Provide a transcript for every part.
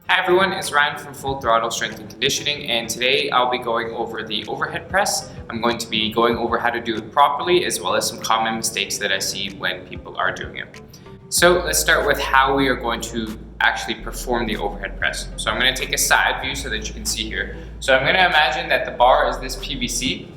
Hi everyone, it's Ryan from Full Throttle Strength and Conditioning, and today I'll be going over the overhead press. I'm going to be going over how to do it properly, as well as some common mistakes that I see when people are doing it. So let's start with how we are going to actually perform the overhead press. So I'm going to take a side view so that you can see here. So I'm going to imagine that the bar is this PVC,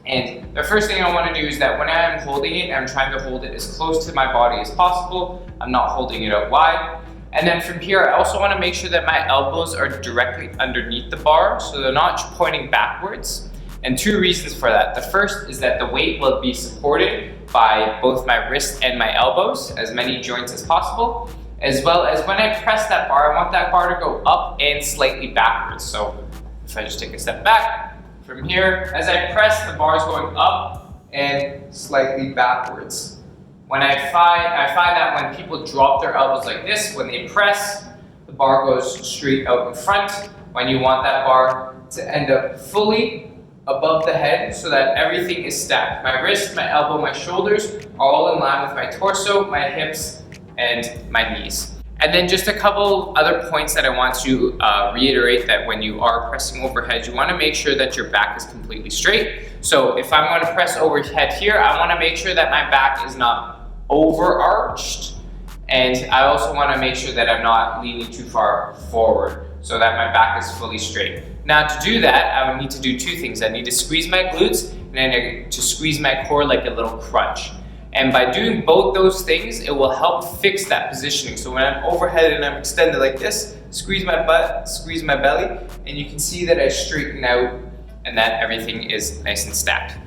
and the first thing I want to do is that when I'm holding it, I'm trying to hold it as close to my body as possible. I'm not holding it out wide. And then from here, I also want to make sure that my elbows are directly underneath the bar, so they're not pointing backwards. And two reasons for that. The first is that the weight will be supported by both my wrist and my elbows, as many joints as possible. As well as when I press that bar, I want that bar to go up and slightly backwards. So if I just take a step back from here, as I press, the bar is going up and slightly backwards. When I find that when people drop their elbows like this, when they press, the bar goes straight out in front. When you want that bar to end up fully above the head so that everything is stacked. My wrist, my elbow, my shoulders are all in line with my torso, my hips, and my knees. And then just a couple other points that I want to reiterate, that when you are pressing overhead, you want to make sure that your back is completely straight. So if I'm going to press overhead here, I want to make sure that my back is not overarched, and I also want to make sure that I'm not leaning too far forward so that my back is fully straight. Now to do that, I would need to do two things. I need to squeeze my glutes and then to squeeze my core like a little crunch. And by doing both those things, it will help fix that positioning. So when I'm overhead and I'm extended like this, squeeze my butt, squeeze my belly, and you can see that I straighten out and that everything is nice and stacked.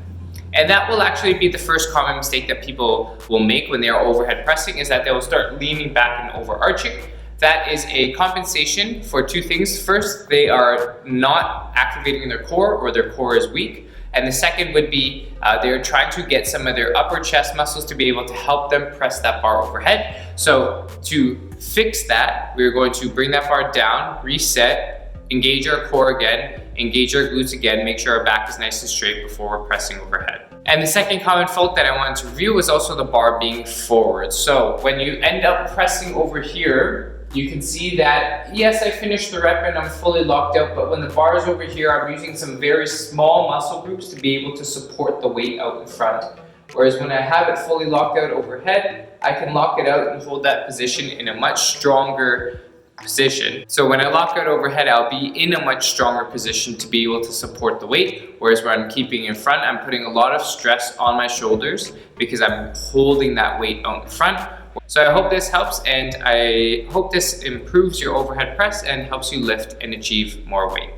And that will actually be the first common mistake that people will make when they are overhead pressing, is that they will start leaning back and overarching. That is a compensation for two things. First, they are not activating their core, or their core is weak. And the second would be they're trying to get some of their upper chest muscles to be able to help them press that bar overhead. So to fix that, we're going to bring that bar down, reset, engage our core again, engage our glutes again, make sure our back is nice and straight before we're pressing overhead. And the second common fault that I wanted to review was also the bar being forward. So when you end up pressing over here, you can see that, yes, I finished the rep and I'm fully locked out, but when the bar is over here, I'm using some very small muscle groups to be able to support the weight out in front. Whereas when I have it fully locked out overhead, I can lock it out and hold that position in a much stronger position. So when I lock out overhead, I'll be in a much stronger position to be able to support the weight. Whereas when I'm keeping in front, I'm putting a lot of stress on my shoulders because I'm holding that weight out in front. So I hope this helps, and I hope this improves your overhead press and helps you lift and achieve more weight.